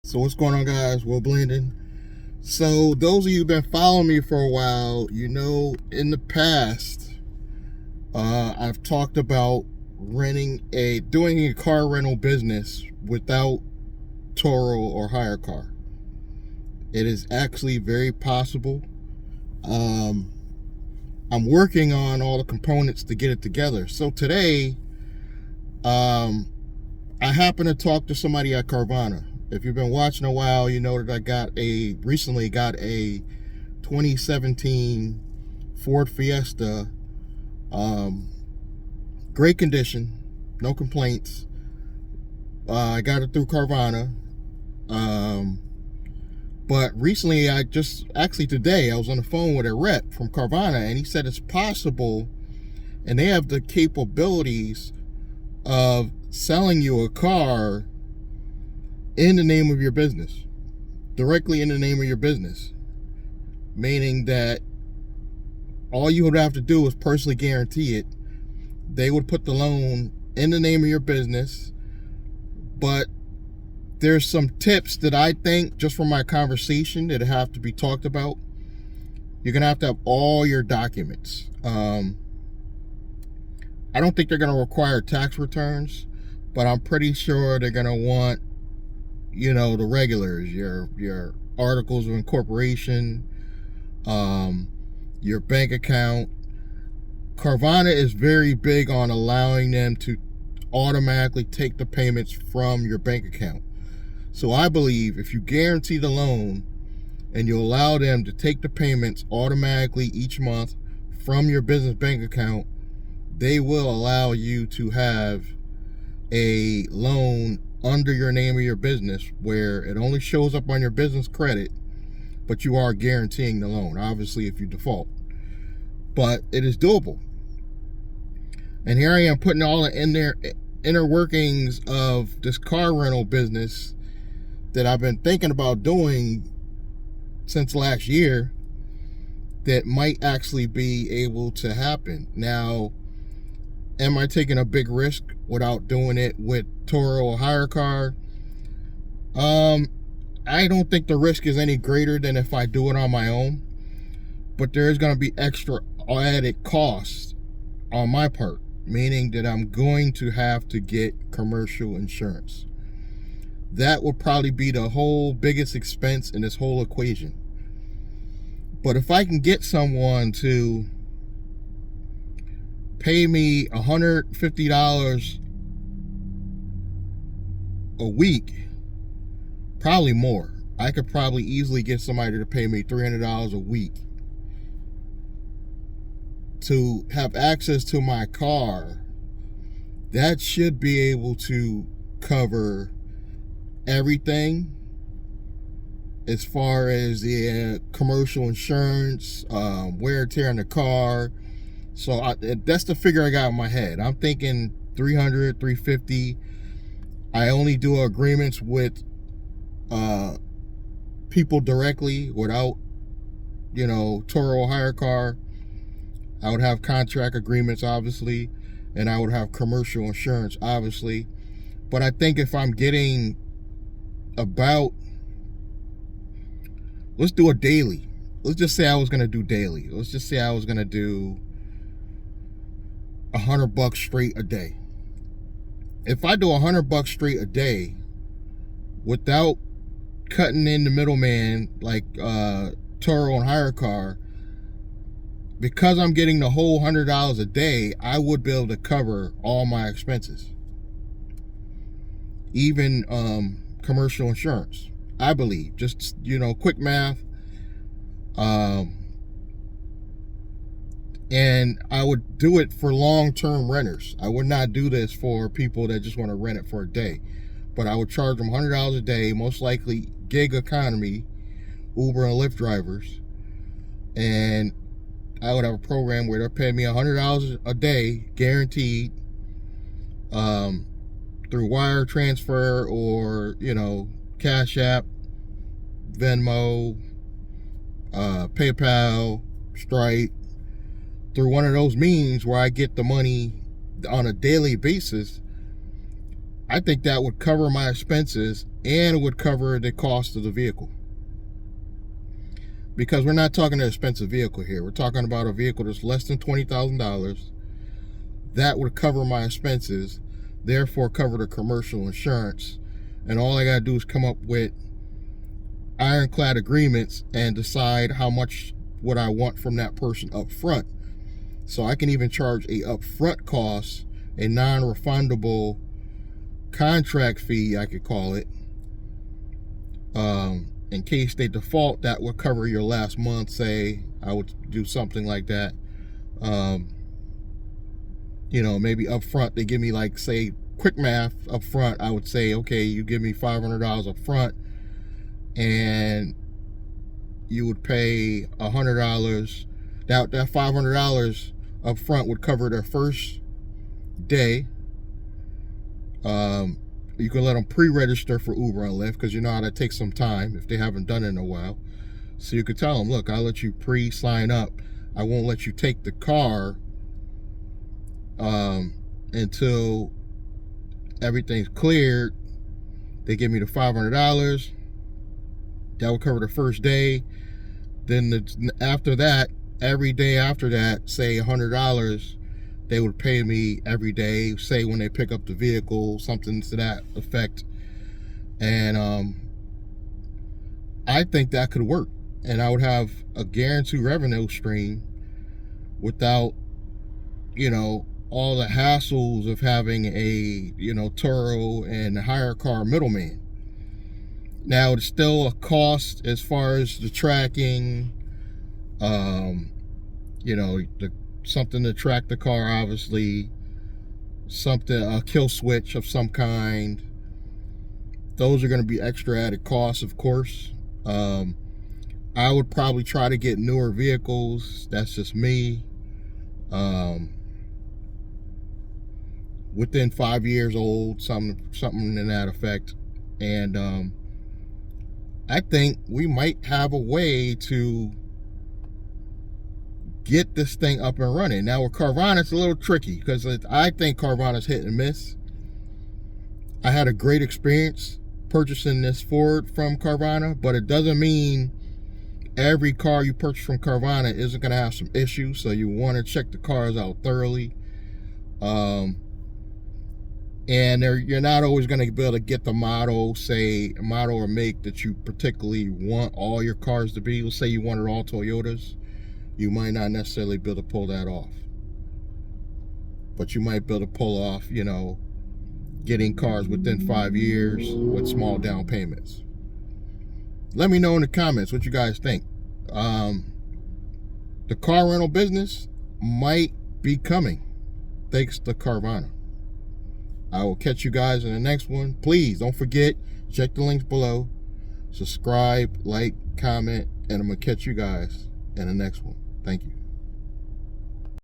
So what's going on, guys? Will Blending. So those of you who've been following me for a while, you know, in the past, I've talked about doing a car rental business without Toro or hire car. It is actually very possible. I'm working on all the components to get it together. So today, I happened to talk to somebody at Carvana. If you've been watching a while, you know that I recently got a 2017 Ford Fiesta. Great condition, no complaints. I got it through Carvana. But recently, today, I was on the phone with a rep from Carvana, and he said it's possible, and they have the capabilities of selling you a car in the name of your business, directly in the name of your business, meaning that all you would have to do is personally guarantee it. They would put the loan in the name of your business, but there's some tips that I think, just from my conversation, that have to be talked about. You're gonna have to have all your documents. I don't think they're gonna require tax returns, but I'm pretty sure they're gonna want, you know, the regulars, your articles of incorporation, your bank account. Carvana is very big on allowing them to automatically take the payments from your bank account. So I believe if you guarantee the loan and you allow them to take the payments automatically each month from your business bank account, they will allow you to have a loan under your name of your business where it only shows up on your business credit, but you are guaranteeing the loan, obviously, if you default. But it is doable. And here I am putting all the inner workings of this car rental business that I've been thinking about doing since last year that might actually be able to happen. Now, am I taking a big risk without doing it with Toro or hire car? I don't think the risk is any greater than if I do it on my own, but there is going to be extra added costs on my part, meaning that I'm going to have to get commercial insurance. That will probably be the whole biggest expense in this whole equation. But if I can get someone to pay me $150 a week, probably more. I could probably easily get somebody to pay me $300 a week to have access to my car. That should be able to cover everything as far as the commercial insurance, wear and tear on the car. So that's the figure I got in my head. I'm thinking $300, $350. I only do agreements with people directly without, you know, Toro hire car. I would have contract agreements, obviously, and I would have commercial insurance, obviously. But I think if I'm getting about, let's do a daily. Let's just say I was going to do daily. Let's just say I was going to do $100 straight a day. If I do $100 straight a day without cutting in the middleman like Toro and hire car, because I'm getting the whole $100 a day, I would be able to cover all my expenses, even commercial insurance, I believe. Just, you know, quick math. And I would do it for long-term renters. I would not do this for people that just want to rent it for a day. But I would charge them $100 a day, most likely gig economy, Uber and Lyft drivers. And I would have a program where they're paying me $100 a day, guaranteed, through wire transfer or, you know, Cash App, Venmo, PayPal, Stripe, through one of those means where I get the money on a daily basis. I think that would cover my expenses and it would cover the cost of the vehicle. Because we're not talking an expensive vehicle here. We're talking about a vehicle that's less than $20,000. That would cover my expenses, therefore cover the commercial insurance. And all I got to do is come up with ironclad agreements and decide how much what I want from that person up front. So I can even charge a upfront cost, a non-refundable contract fee, I could call it. In case they default, that would cover your last month. Say I would do something like that. You know, maybe up front they give me, like, say, quick math up front. I would say, okay, you give me $500 up front, and you would pay $100. That $500 up front would cover their first day. You can let them pre-register for Uber and Lyft, because you know how that takes some time if they haven't done it in a while. So you could tell them, look, I'll let you pre-sign up. I won't let you take the car until everything's cleared. They give me the $500. That will cover the first day. Then after that, every day after that, say $100, they would pay me every day, say when they pick up the vehicle, something to that effect. And I think that could work. And I would have a guaranteed revenue stream without, you know, all the hassles of having a, you know, Turo and hire car middleman. Now, it's still a cost as far as the tracking, you know, something to track the car, obviously, something, a kill switch of some kind. Those are going to be extra added costs, of course. I would probably try to get newer vehicles. That's just me. Within 5 years old, something in that effect. And I think we might have a way to get this thing up and running. Now with Carvana, it's a little tricky because I think Carvana's hit and miss. I had a great experience purchasing this Ford from Carvana, but it doesn't mean every car you purchase from Carvana isn't going to have some issues. So you want to check the cars out thoroughly. And you're not always going to be able to get the model, say a model or make that you particularly want all your cars to be. Let's say you wanted all Toyotas. You might not necessarily be able to pull that off. But you might be able to pull off, you know, getting cars within 5 years with small down payments. Let me know in the comments what you guys think. The car rental business might be coming thanks to Carvana. I will catch you guys in the next one. Please don't forget, check the links below. Subscribe, like, comment, and I'm going to catch you guys in the next one. Thank you.